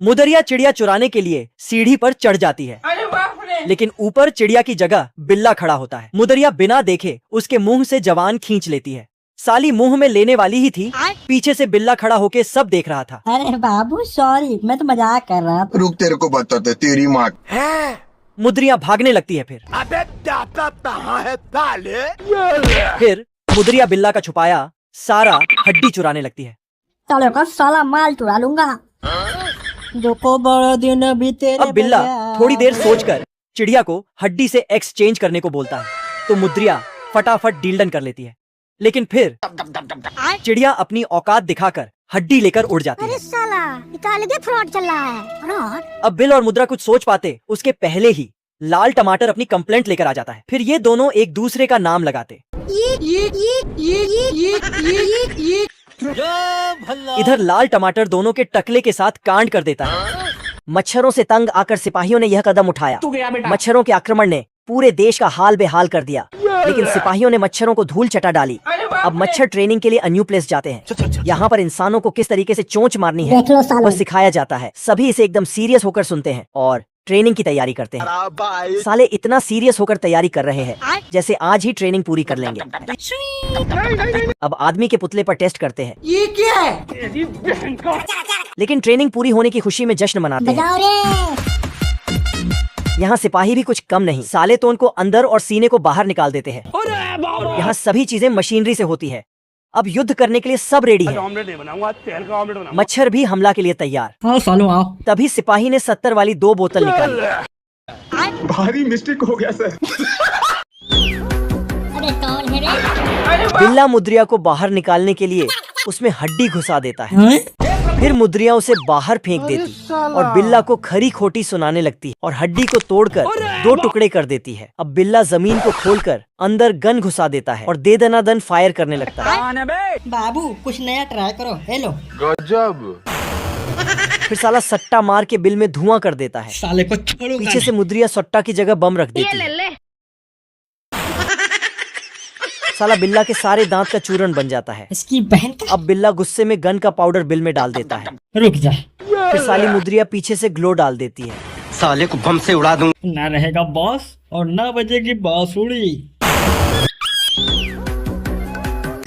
मुदरिया चिड़िया चुराने के लिए सीढ़ी पर चढ़ जाती है, लेकिन ऊपर चिड़िया की जगह बिल्ला खड़ा होता है। मुदरिया बिना देखे उसके मुंह से जवान खींच लेती है। साली मुंह में लेने वाली ही थी, पीछे से बिल्ला खड़ा होके सब देख रहा था। अरे बाबू सॉरी, मैं तो मजाक कर रहा था। रुक, तेरे को बताते तेरी माँ। मुदरिया भागने लगती है। फिर मुदरिया बिल्ला का छुपाया सारा हड्डी चुराने लगती है। सालों का साला माल चुरा लूंगा। जो को बड़ा दिन अभी तेरे। अब बिल्ला थोड़ी देर सोचकर चिड़िया को हड्डी से एक्सचेंज करने को बोलता है, तो मुदरिया फटाफट डीलडन कर लेती है। लेकिन फिर चिड़िया अपनी औकात दिखाकर हड्डी लेकर उड़ जाती है। अरे साला, ये फ्रॉड चल रहा है। फ्रॉड। अब बिल और मुद्रा कुछ सोच पाते उसके पहले ही लाल टमाटर अपनी कंप्लेंट लेकर आ जाता है। फिर ये दोनों एक दूसरे का नाम लगाते। इधर लाल टमाटर दोनों के टकले के साथ कांड कर देता है। मच्छरों से तंग आकर सिपाहियों ने यह कदम उठाया। मच्छरों के आक्रमण ने पूरे देश का हाल बेहाल कर दिया, लेकिन सिपाहियों ने मच्छरों को धूल चटा डाली। अब मच्छर ट्रेनिंग के लिए अ न्यू प्लेस जाते हैं। यहाँ पर इंसानों को किस तरीके से चोंच मारनी है वो सिखाया जाता है। सभी इसे एकदम सीरियस होकर सुनते हैं और ट्रेनिंग की तैयारी करते हैं। साले इतना सीरियस होकर तैयारी कर रहे हैं जैसे आज ही ट्रेनिंग पूरी कर लेंगे। अब आदमी के पुतले पर टेस्ट करते हैं। ये क्या है? लेकिन ट्रेनिंग पूरी होने की खुशी में जश्न मनाते हैं। यहाँ सिपाही भी कुछ कम नहीं, साले तो उनको अंदर और सीने को बाहर निकाल देते हैं। यहाँ सभी चीजें मशीनरी से होती है। अब युद्ध करने के लिए सब रेडी है। मच्छर भी हमला के लिए तैयार। आओ सालों आओ। तभी सिपाही ने 70 वाली 2 बोतल निकाली। भारी मिस्टेक हो गया सर। अरे कौन है रे? बिल्ला मुद्रिया को बाहर निकालने के लिए उसमें हड्डी घुसा देता है। फिर मुद्रिया उसे बाहर फेंक देती और बिल्ला को खरी खोटी सुनाने लगती है और हड्डी को तोड़कर 2 टुकड़े कर देती है। अब बिल्ला जमीन को खोलकर अंदर गन घुसा देता है और दे दनादन फायर करने लगता है। बाबू कुछ नया ट्राई करो। हेलो गजब। फिर साला सट्टा मार के बिल में धुआं कर देता है। साले को छोड़ो। पीछे से मुद्रिया सट्टा की जगह बम रख देती है। साला बिल्ला के सारे दांत का चूरन बन जाता है। इसकी बहन का। अब बिल्ला गुस्से में गन का पाउडर बिल में डाल देता है। रुक जा। फिर साली मुद्रिया पीछे से ग्लो डाल देती है। साले को बम से उड़ा दूं। ना रहेगा बॉस और ना बजेगी बांसुरी।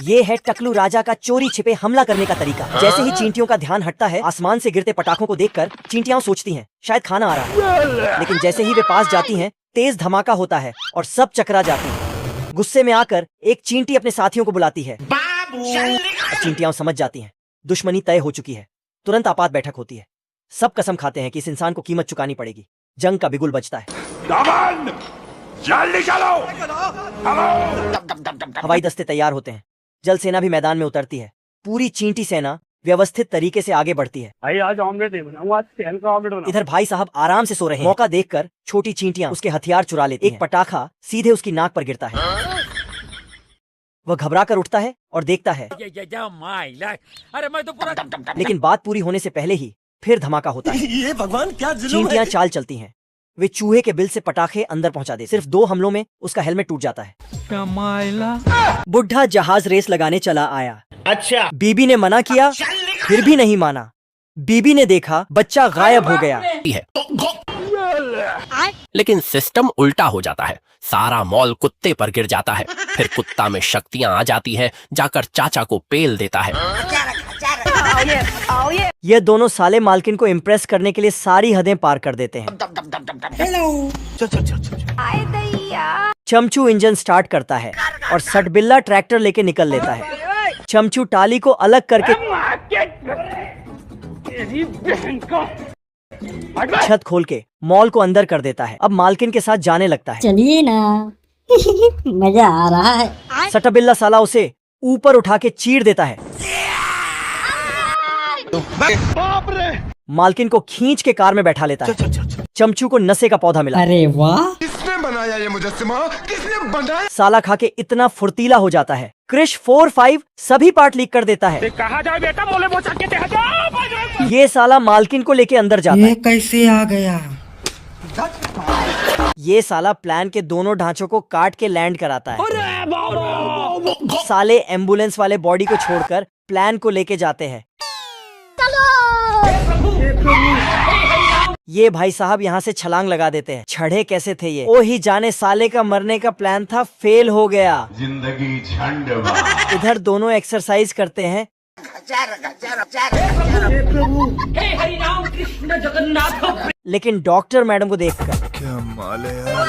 ये है टकलू राजा का चोरी छिपे हमला करने का तरीका। जैसे ही चींटियों का ध्यान हटता है, आसमान से गिरते पटाखों को देखकर चींटियां सोचती हैं शायद खाना आ रहा है, लेकिन जैसे ही वे पास जाती हैं, तेज धमाका होता है और सब चकरा जाती हैं। गुस्से में आकर एक चींटी अपने साथियों को बुलाती है। चींटियां समझ जाती हैं दुश्मनी तय हो चुकी है। तुरंत आपात बैठक होती है। सब कसम खाते हैं कि इस इंसान को कीमत चुकानी पड़ेगी। जंग का बिगुल बजता है। हवाई दस्ते तैयार होते हैं। जल सेना भी मैदान में उतरती है। पूरी चींटी सेना व्यवस्थित तरीके से आगे बढ़ती है। भाई आज ऑमलेट नहीं बनाऊंगा, आज तेल का ऑमलेट बनाऊंगा। इधर भाई साहब आराम से सो रहे हैं। मौका देखकर छोटी चींटियां उसके हथियार चुरा लेती हैं। एक पटाखा सीधे उसकी नाक पर गिरता है। वह घबरा कर उठता है और देखता है, अरे मैं तो पूरा। लेकिन बात पूरी होने से पहले ही फिर धमाका होता है। ये भगवान क्या चींटियां चाल चलती हैं। वे चूहे के बिल से पटाखे अंदर पहुंचा देते। सिर्फ 2 हमलों में उसका हेलमेट टूट जाता है। बुढ़ा जहाज रेस लगाने चला आया। अच्छा बीबी ने मना किया, फिर भी नहीं माना। बीबी ने देखा बच्चा गायब हो गया। लेकिन सिस्टम उल्टा हो जाता है। सारा मॉल कुत्ते पर गिर जाता है। फिर कुत्ता में शक्तियां आ जाती है, जाकर चाचा को पेल देता है। ये दोनों साले मालकिन को इम्प्रेस करने के लिए सारी हदें पार कर देते हैं। चमचू इंजन स्टार्ट करता है और सटबिल्ला ट्रैक्टर लेके निकल लेता है। चमचू टाली को अलग करके छत खोल के मॉल को अंदर कर देता है। अब मालकिन के साथ जाने लगता है। चलिए ना। मजा आ रहा है। सटबिल्ला साला उसे ऊपर उठा के चीर देता है। मालकिन को खींच के कार में बैठा लेता है। चमचू को नशे का पौधा मिला। अरे वाह, किसने बनाया ये मुजस्सिमा? किसने बनाया? साला खा के इतना फुर्तीला हो जाता है, क्रिश 4-5 सभी पार्ट लीक कर देता है। कहा जाए बेटा, बोले बोचा के ये साला मालकिन को लेके अंदर जाता है। कैसे आ गया? ये साला प्लान के दोनों ढांचों को काट के लैंड कराता है। साले एम्बुलेंस वाले बॉडी को छोड़कर प्लान को लेके जाते हैं। ये भाई साहब यहाँ से छलांग लगा देते हैं। छड़े कैसे थे ये? ओ ही जाने, साले का मरने का प्लान था, फेल हो गया। जिंदगी झंड। इधर दोनों एक्सरसाइज करते हैं। लेकिन डॉक्टर मैडम को देखकर क्या माल है यार।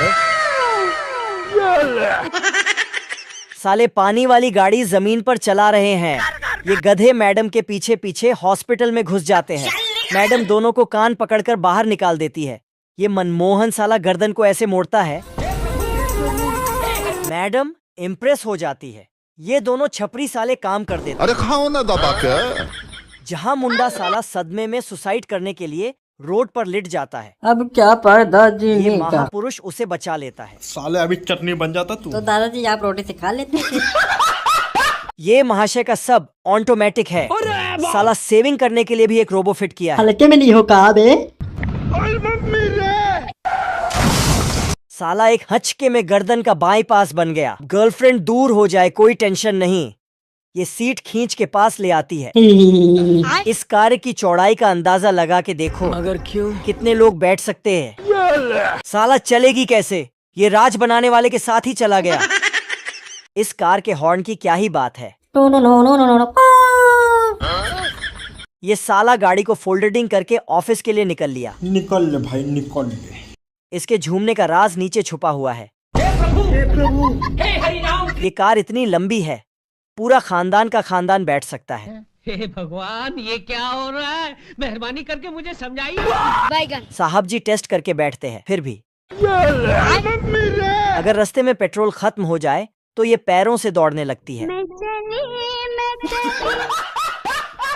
साले पानी वाली गाड़ी जमीन पर चला रहे हैं। ये गधे मैडम के पीछे पीछे हॉस्पिटल में घुस जाते हैं। मैडम दोनों को कान पकड़कर बाहर निकाल देती है। ये मनमोहन साला गर्दन को ऐसे मोड़ता है। मैडम इम्प्रेस हो जाती है। ये दोनों छपरी साले काम कर देते हैं। अरे खाओ ना दबा के। जहाँ मुंडा साला सदमे में सुसाइड करने के लिए रोड पर लिट जाता है, अब क्या पर दादाजी ये ने कहा। महापुरुष उसे बचा लेता है। साले अभी चटनी बन जाता तू। तो दादाजी आप रोटी से खा लेते थे। ये महाशय का सब ऑटोमेटिक है। साला सेविंग करने के लिए भी एक रोबो फिट किया है। हल्के में नहीं हो कहा बे। साला एक हचके में गर्दन का बाईपास बन गया। गर्लफ्रेंड दूर हो जाए कोई टेंशन नहीं, ये सीट खींच के पास ले आती है। इस कार की चौड़ाई का अंदाजा लगा के देखो, अगर क्यों कितने लोग बैठ सकते हैं। साला चलेगी कैसे? ये राज बनाने वाले के साथ ही चला गया। इस कार के हॉर्न की क्या ही बात है। ये साला गाड़ी को फोल्डिंग करके ऑफिस के लिए निकल लिया। निकल ले भाई निकल ले। इसके झूमने का राज नीचे छुपा हुआ है। ये कार इतनी लंबी है, पूरा खानदान का खानदान बैठ सकता है। हे भगवान, ये क्या हो रहा है? मेहरबानी करके मुझे समझाइए। साहब जी टेस्ट करके बैठते हैं। फिर भी अगर रास्ते में पेट्रोल खत्म हो जाए तो ये पैरों से दौड़ने लगती है।